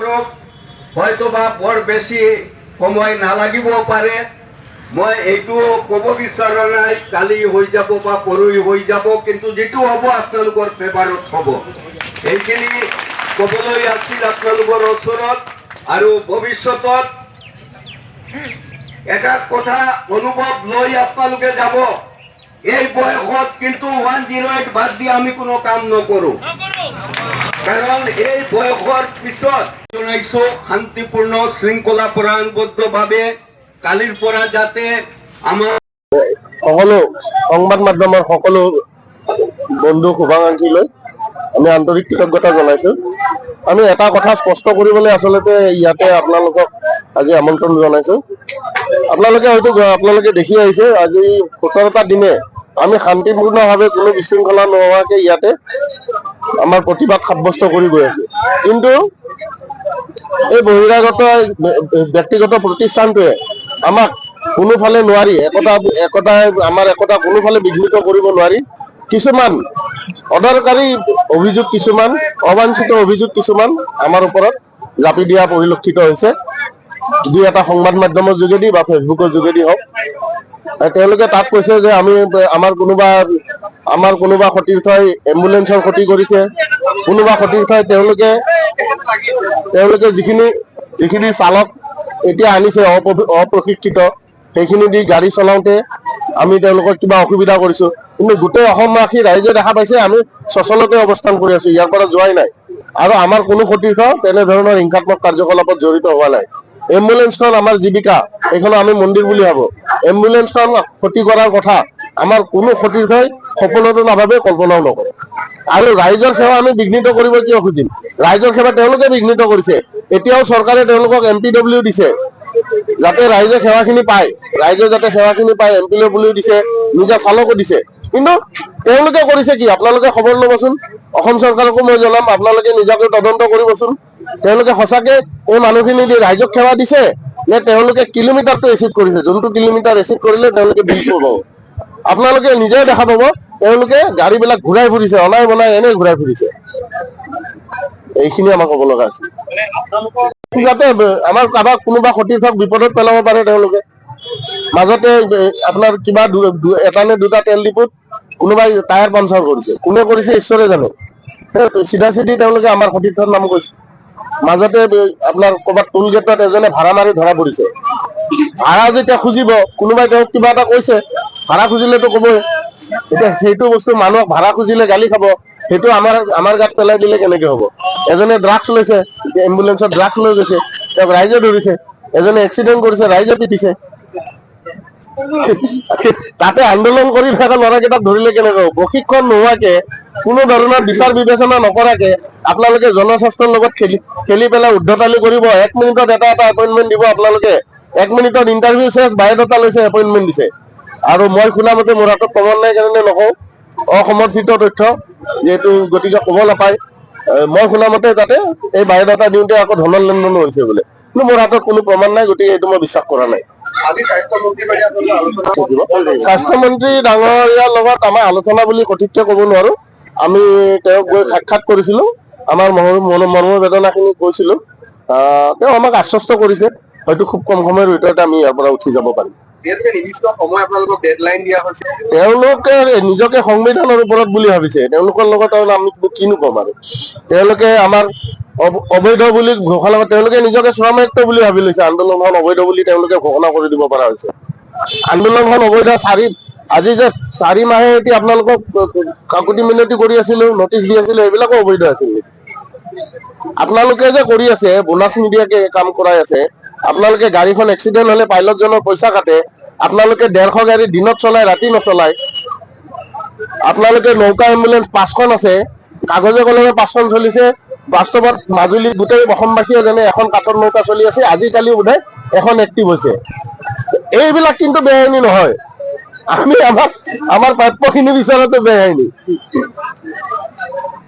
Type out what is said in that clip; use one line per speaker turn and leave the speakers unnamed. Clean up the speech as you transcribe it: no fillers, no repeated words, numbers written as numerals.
কৰক হয়তোবা বৰ বেছি সময় নালাগিবও পাৰে মই এইটো ক'ব বিচৰা নাই কালি হৈ যাব বা পৰহি হৈ যাব কিন্তু যেটো হ'ব আপোনালোকৰ ফেভাৰত হ'ব এইখিনি ক'বলৈ আছিল আপোনালোকৰ ওচৰত আৰু ভৱিষ্যতত এটা কথা অনুভৱ লৈ আপোনালোকে যাব এই বয়সত কিন্তু 108 বাদ দি আমি কোনো কাম নকৰো কাৰণ এই বয়সৰ পিছত জনাইছো শান্তিপূৰ্ণ শৃংখলাপৰায়ণবদ্ধভাৱে কালিৰ পৰা যাতে আমাৰ
সকলো সংবাদ মাধ্যমৰ সকলো বন্ধু শুভাকাংক্ষীলৈ আমি আন্তৰিক কৃতজ্ঞতা জনাইছো আমি এটা কথা স্পষ্ট কৰিবলৈ আচলতে ইয়াতে আপোনালোকক আজি আমন্ত্ৰণ জনাইছো আপোনালোকে দেখি আহিছে আজি 17টা দিনে আমি শান্তিপূৰ্ণভাৱে কোনো বিশৃংখলা নোহোৱাকৈ ইয়াতে আমাৰ প্ৰতিবাদ সাব্যস্ত কৰি গৈ আছো কিন্তু এই বহিৰাগত ব্যক্তিগত প্ৰতিষ্ঠানটোৱে আমাক কোনোফালে নোৱাৰি একতা কোনোফালে বিঘ্নিত কৰিব নোৱাৰি কিছুমান অদৰকাৰী অভিযোগ কিছুমান অবাঞ্ছিত অভিযোগ কিছুমান আমাৰ ওপৰত জাপি দিয়া পৰিলক্ষিত হৈছে দুই এটা সংবাদ মাধ্যমৰ যোগেদি বা ফেচবুকৰ যোগেদি হওক তেওঁলোকে তাত কৈছে যে আমাৰ কোনোবা সতীৰ্থই এম্বুলেন্সৰ ক্ষতি কৰিছে কোনোবা সতীৰ্থই তেওঁলোকে যিখিনি চালক এতিয়া আনিছে অপ্ৰশিক্ষিত সেইখিনি দি গাড়ী চলাওঁতে আমি তেওঁলোকক কিবা অসুবিধা কৰিছো কিন্তু গোটেই অসমবাসী ৰাইজে দেখা পাইছে আমি সচলতে অৱস্থান কৰি আছো ইয়াৰ পৰা যোৱাই নাই আৰু আমাৰ কোনো সতীৰ্থ তেনেধৰণৰ হিংসাত্মক কাৰ্যকলাপত জড়িত হোৱা নাই এম্বুলেন্সখন আমাৰ জীৱিকা এইখন আমি মন্দিৰ বুলি ভাবো এম্বুলেন্সখন ক্ষতি কৰাৰ কথা আমাৰ কোনো সতীৰ্থই সপোনতো নাভাবে কল্পনাও নকৰে আৰু ৰাইজৰ সেৱা আমি বিঘ্নিত কৰিব কিয় খুজিম ৰাইজৰ সেৱা তেওঁলোকে বিঘ্নিত কৰিছে এতিয়াও চৰকাৰে তেওঁলোকক MPW দিছে যাতে ৰাইজে সেৱাখিনি পায় MPW দিছে নিজা চালকো দিছে কিন্তু তেওঁলোকে কৰিছে কি আপোনালোকে খবৰ ল'বচোন অসম চৰকাৰকো মই জনাম আপোনালোকে নিজাকৈ তদন্ত কৰিবচোন তেওঁলোকে সঁচাকে এই মানুহখিনি দি ৰাইজক সেৱা দিছে নে তেওঁলোকে কিলোমিটাৰটো এচিড কৰিছে যোনটো কিলোমিটাৰ এচিড কৰিলে তেওঁলোকে বিল পাব আপোনালোকে নিজে দেখা পাব তেওঁলোকে গাড়ীবিলাক ঘূৰাই ফুৰিছে অনাই বনাই এনে ঘূৰাই ফুৰিছে এইখিনি আমাক ক'ব লগা আছে যাতে আমাৰ কাৰোবাক কোনোবা সতীৰ্থক বিপদত পেলাব পাৰে তেওঁলোকে মাজতে আপোনাৰ কিবা এটা নে দুটা তেল ডিপুত কোনোবাই টায়াৰ পাঞ্চাৰ কৰিছে কোনে কৰিছে ঈশ্বৰে জানে চিধা চিধি তেওঁলোকে আমাৰ সতীৰ্থৰ নাম কৈছে মাজতে আপোনাৰ ক'ৰবাত টোল গেটত এজনে ভাড়া মাৰি ধৰা পৰিছে ভাড়া যেতিয়া খুজিব কোনোবাই তেওঁক কিবা এটা কৈছে ভাড়া খুজিলেতো ক'বই এতিয়া সেইটো বস্তু মানুহক ভাড়া খুজিলে গালি খাব সেইটো আমাৰ গাত পেলাই দিলে কেনেকে হ'ব এজনে ড্ৰাগছ লৈছে এম্বুলেন্সত ড্ৰাগছ লৈ গৈছে তেওঁক ৰাইজে ধৰিছে এজনে এক্সিডেণ্ট কৰিছে ৰাইজে পিটিছে তাতে আন্দোলন কৰি থকা ল'ৰাকেইটাক ধৰিলে কেনেকে হ'ব প্ৰশিক্ষণ নোহোৱাকে কোনো ধৰণৰ বিচাৰ বিবেচনা নকৰাকে আপোনালোকে জনস্বাস্থ্যৰ লগত খেলি পেলাই উদ্ধতালি কৰিব 1 মিনিটত এটা এপইণ্টমেণ্ট দিব আপোনালোকে 1 মিনিটত ইণ্টাৰভিউ চেছ বায়'ডাটা লৈছে এপইণ্টমেণ্ট দিছে আৰু মই শুনা মতে মোৰ হাতত প্ৰমাণ নাই কাৰণে নকওঁ অসমৰ্থিত তথ্য যেহেতু গতিকে ক'ব নাপায় মই শুনা মতে তাতে এই বায়'ডাটা দিওঁতে আকৌ ধনৰ লেনদেনো হৈছে বোলে কিন্তু মোৰ হাতত কোনো প্ৰমাণ নাই গতিকে এইটো মই বিশ্বাস কৰা নাই স্বাস্থ্যমন্ত্ৰী ডাঙৰীয়াৰ লগত আমাৰ আলোচনা বুলি সঠিককে ক'ব নোৱাৰো আমি তেওঁক গৈ সাক্ষাৎ কৰিছিলো আমাৰ মনোবেদনাখিনি কৈছিলো তেওঁ আমাক আশ্বস্ত কৰিছে হয়তো খুব কম সময়ৰ ভিতৰতে আমি ইয়াৰ পৰা উঠি যাব পাৰিম তেওঁলোকে নিজকে সংবিধানৰ ওপৰত বুলি ভাবিছে তেওঁলোকৰ লগত আমি কিনো ক'ম আৰু তেওঁলোকে আমাৰ অবৈধ বুলি ঘোষণা তেওঁলোকে নিজকে স্বৰামায়িত্ব বুলি ভাবি লৈছে আন্দোলনখন অবৈধ বুলি তেওঁলোকে ঘোষণা কৰি দিব পৰা হৈছে আন্দোলনখন অবৈধ আজি যে 4 মাহে এতিয়া আপোনালোকক কাকুতি মিনতি কৰি আছিলো নটিচ দি আছিলো এইবিলাকো অবৈধ আছিল আপোনালোকে যে কৰি আছে বোনাছ নিদিয়াকে কাম কৰাই আছে আপোনালোকে গাড়ীখন এক্সিডেণ্ট হলে পাইলটজনৰ পইচা কাটে আপোনালোকে 150 গাড়ী দিনত চলাই ৰাতি নচলাই আপোনালোকে নৌকা এম্বুলেন্স 5খন আছে কাগজে কলমে 5খন চলিছে বাস্তৱত মাজুলীৰ গোটেই অসমবাসীয়ে জানে এখন কাঠৰ নৌকা চলি আছে আজিকালি বোধে এখন এক্টিভ হৈছে এইবিলাক কিন্তু বেআইনী নহয় আমি আমাৰ প্ৰাপ্যখিনি বিচাৰাটো বেআইনী